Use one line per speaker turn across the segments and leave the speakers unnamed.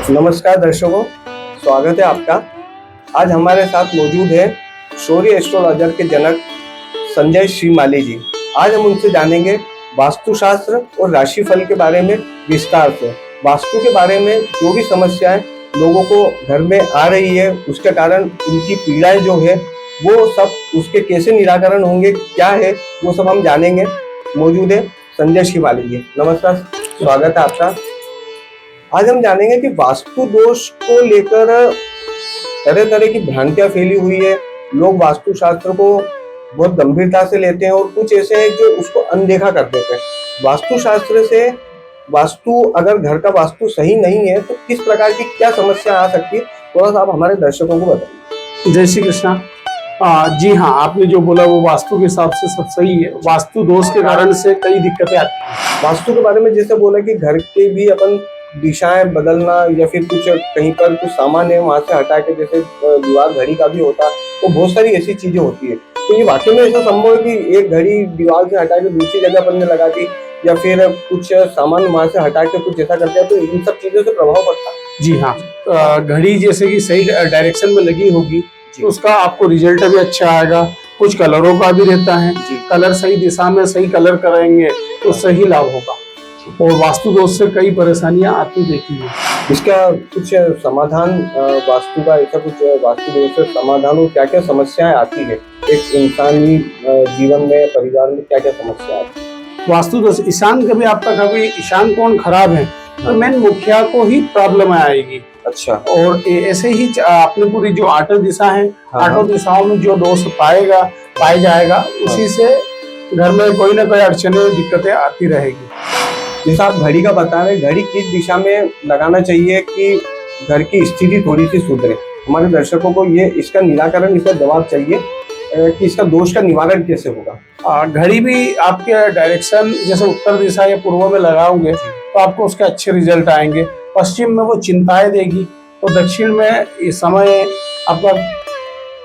नमस्कार दर्शकों, स्वागत है आपका। आज हमारे साथ मौजूद है शौर्य एस्ट्रोलॉजर के जनक संजय श्रीमाली जी। आज हम उनसे जानेंगे वास्तुशास्त्र और राशिफल के बारे में विस्तार से। वास्तु के बारे में जो भी समस्याएं लोगों को घर में आ रही है, उसके कारण उनकी पीड़ाएं जो है वो सब, उसके कैसे निराकरण होंगे, क्या है वो सब हम जानेंगे। मौजूद है संजय श्रीमाली जी। नमस्कार, स्वागत है आपका। आज हम जानेंगे कि वास्तु दोष को लेकर तरह तरह की भ्रांतियां फैली हुई है। लोग वास्तु शास्त्र को बहुत गंभीरता से लेते हैं और कुछ ऐसे हैं जो उसको अनदेखा कर देते हैं। वास्तु शास्त्र से अगर घर का वास्तु सही नहीं है तो किस प्रकार की क्या समस्या आ सकती है, थोड़ा सा आप हमारे दर्शकों को बताइए।
जय श्री कृष्णा। जी हाँ, आपने जो बोला वो वास्तु के हिसाब से सब सही है। वास्तु दोष के कारण से कई दिक्कतें आती हैं।
वास्तु के बारे में जैसे बोला कि घर के भी अपन दिशाएं बदलना या फिर कुछ कहीं पर कुछ सामान है वहां से हटा के, जैसे दीवार घड़ी का भी होता है, तो बहुत सारी ऐसी चीजें होती है। तो ये वाकई में ऐसा संभव है कि एक घड़ी दीवार से हटा के दूसरी जगह पर ने लगा दी, या फिर कुछ सामान वहां से हटा के कुछ ऐसा करते हैं, तो इन सब चीजों से प्रभाव पड़ता है?
जी हाँ, घड़ी जैसे कि सही डायरेक्शन में लगी होगी तो उसका आपको रिजल्ट भी अच्छा आएगा। कुछ कलरों का भी रहता है, कलर सही दिशा में सही कलर करेंगे तो सही लाभ होगा। और वास्तु दोष से कई परेशानियां आती देखी है।
इसका कुछ समाधान, वास्तु का ऐसा कुछ वास्तु दोष से समाधान और क्या क्या समस्याएं आती है एक इंसानी जीवन में, परिवार में क्या क्या समस्या आती है?
वास्तु दोष ईशान कभी ईशान कोण खराब है तो मेन मुखिया को ही प्रॉब्लम आएगी।
अच्छा।
और ऐसे ही अपनी पूरी जो आठों दिशा है, आठों दिशाओं में जो दोष पाया जाएगा, उसी से घर में कोई ना कोई अड़चने दिक्कतें आती रहेगी।
जैसा आप घड़ी का बता रहे, घड़ी किस दिशा में लगाना चाहिए कि घर की स्थिति थोड़ी सी सुधरे? हमारे दर्शकों को ये इसका निराकरण, इसका जवाब चाहिए कि इसका दोष का निवारण कैसे होगा।
घड़ी भी आपके डायरेक्शन जैसे उत्तर दिशा या पूर्व में लगाओगे तो आपको उसके अच्छे रिजल्ट आएंगे। पश्चिम में वो चिंताएं देगी तो दक्षिण में ये समय आपका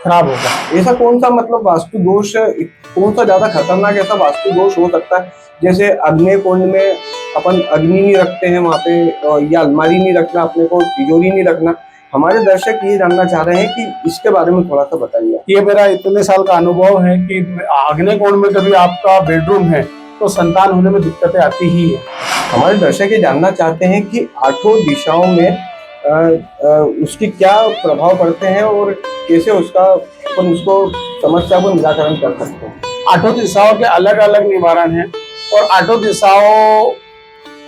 खराब होगा।
ऐसा कौन सा वास्तु दोष, कौन सा ज्यादा खतरनाक ऐसा वास्तु दोष हो सकता है? जैसे अग्नि कुंड में अपन अग्नि नहीं रखते हैं वहां पे, या अलमारी नहीं रखना, अपने को तिजोरी नहीं रखना। हमारे दर्शक ये जानना चाह रहे हैं कि इसके बारे में थोड़ा सा बताइए।
ये मेरा इतने साल का अनुभव है कि अग्नि कुंड में कभी आपका बेडरूम है तो संतान होने में दिक्कतें आती ही है।
हमारे दर्शक ये जानना चाहते हैं कि आठों दिशाओं में उसकी क्या प्रभाव पड़ते हैं और कैसे अपन उसको समस्या को निराकरण कर सकते हैं।
आठों दिशाओं के अलग अलग निवारण हैं और आठों दिशाओं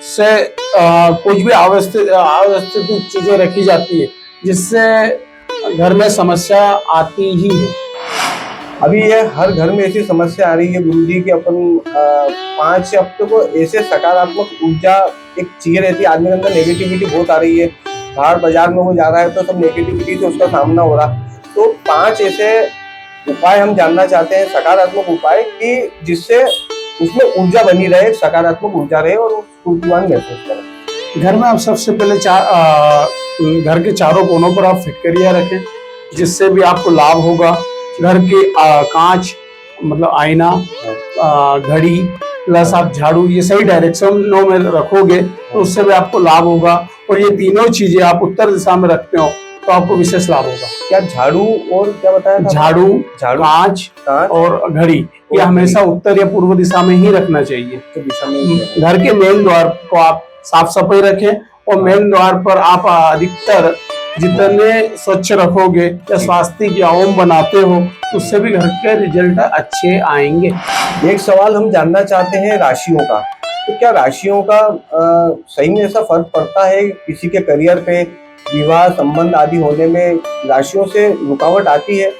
से कुछ भी अव्यवस्थित चीजें रखी जाती है जिससे घर में समस्या आती ही है।
अभी ये हर घर में ऐसी समस्या आ रही है गुरुजी की, अपन 5 हफ्ते को ऐसे सकारात्मक ऊर्जा एक चाहिए रहती है। आदमी के अंदर नेगेटिविटी बहुत आ रही है, बाहर बाजार में वो जा रहा है तो सब नेगेटिविटी से उसका सामना हो रहा। तो 5 ऐसे उपाय हम जानना चाहते हैं, सकारात्मक उपाय, कि जिससे उसमें ऊर्जा बनी रहे, सकारात्मक ऊर्जा रहे और स्फूर्तिवान महसूस करें।
घर में आप सबसे पहले घर के चारों कोनों पर आप फिटकरियां रखें, जिससे भी आपको लाभ होगा। घर के कांच आईना, घड़ी प्लस आप झाड़ू, ये सही डायरेक्शनों में रखोगे तो उससे भी आपको लाभ होगा। और ये तीनों चीजें आप उत्तर दिशा में रखते हो तो आपको विशेष लाभ होगा।
क्या झाड़ू और क्या बताया था?
झाड़ू, कांच और घड़ी, ये हमेशा उत्तर या पूर्व दिशा में ही रखना चाहिए। घर के मेन द्वार को आप साफ सफाई रखें और मेन द्वार पर आप अधिकतर जितने स्वच्छ रखोगे या स्वास्तिक या ओम बनाते हो, उससे भी घर के रिजल्ट अच्छे आएंगे।
एक सवाल हम जानना चाहते हैं राशियों का। तो क्या राशियों का सही में ऐसा फर्क पड़ता है किसी के करियर पे, विवाह संबंध आदि होने में राशियों से रुकावट आती है?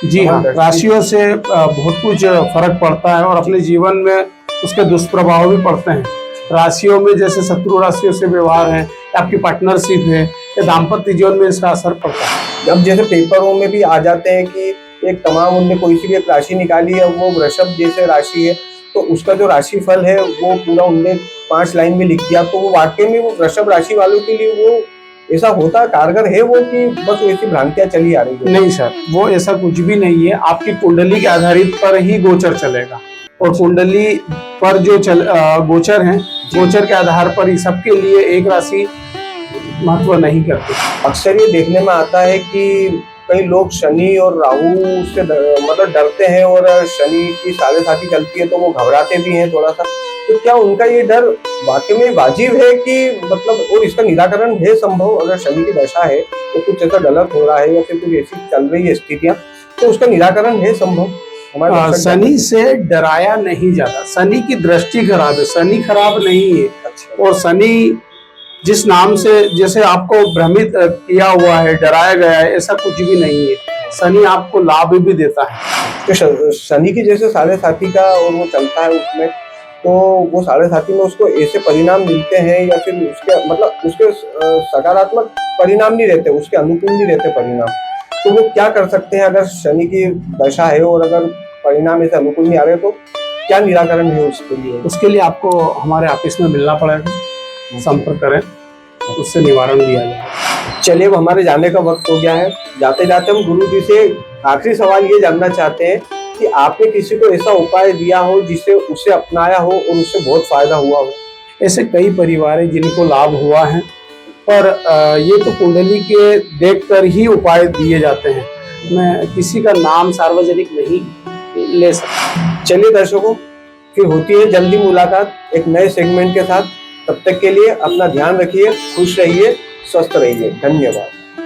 जी हाँ, राशियों से बहुत कुछ फर्क पड़ता है और अपने जीवन में उसके दुष्प्रभाव भी पड़ते हैं। राशियों में जैसे शत्रु राशियों से व्यवहार है, आपकी पार्टनरशिप है, या दाम्पत्य जीवन में इसका असर पड़ता है।
जब जैसे पेपरों में भी आ जाते हैं कि एक तमाम उनने कोई सी भी एक राशि निकाली है, वो वृषभ जैसे राशि है, तो उसका जो राशि फल है वो पूरा उनने 5 लाइन में लिख दिया, तो वो वाकई में वो वृषभ राशि वालों के लिए वो ऐसा होता कारगर है वो, कि बस ऐसी भ्रांतियां चली आ रही है?
नहीं सर, वो ऐसा कुछ भी नहीं है। आपकी कुंडली के आधारित पर ही गोचर चलेगा और कुंडली पर जो गोचर है, गोचर के आधार पर ही सबके लिए एक राशि महत्व नहीं करते।
अक्सर ये देखने में आता है कि कई लोग शनि और राहु से मतलब डरते हैं, और शनि की साढ़ेसाती चलती है तो वो घबराते भी हैं थोड़ा सा। तो क्या उनका ये डर वाकई में वाजिब है कि मतलब, और इसका निराकरण है संभव? अगर शनि की दशा है तो कुछ ऐसा गलत हो रहा है या फिर कुछ ऐसी चल रही है स्थितियां, तो उसका निराकरण है संभव? हमारे दर्शक
शनि से डराया नहीं जाता। शनि की दृष्टि खराब है, शनि खराब नहीं है।
अच्छा।
और शनि जिस नाम से जैसे आपको भ्रमित किया हुआ है, डराया गया है, ऐसा कुछ भी नहीं है। शनि आपको लाभ भी देता है।
तो शनि की जैसे साढ़ेसाती का और वो चलता है उसमें, तो वो साढ़ेसाती में उसको ऐसे परिणाम मिलते हैं या फिर उसके मतलब उसके सकारात्मक परिणाम नहीं रहते, उसके अनुकूल नहीं रहते परिणाम, तो वो क्या कर सकते हैं अगर शनि की दशा है और अगर परिणाम ऐसे अनुकूल नहीं आ रहे, तो क्या निराकरण है उसके लिए?
उसके लिए आपको हमारे ऑफिस में मिलना पड़ेगा, संपर्क करें, उससे निवारण दिया जाए।
चलिए, अब हमारे जाने का वक्त हो गया है। जाते जाते हम गुरु जी से आखिरी सवाल ये जानना चाहते हैं कि आपने किसी को ऐसा उपाय दिया हो जिससे उसे अपनाया हो और उससे बहुत फायदा हुआ हो?
ऐसे कई परिवार हैं जिनको लाभ हुआ है, पर ये तो कुंडली के देखकर ही उपाय दिए जाते हैं। मैं किसी का नाम सार्वजनिक नहीं ले सकता।
चलिए दर्शकों, फिर होती है जल्दी मुलाकात एक नए सेगमेंट के साथ। तब तक के लिए अपना ध्यान रखिए, खुश रहिए, स्वस्थ रहिए। धन्यवाद।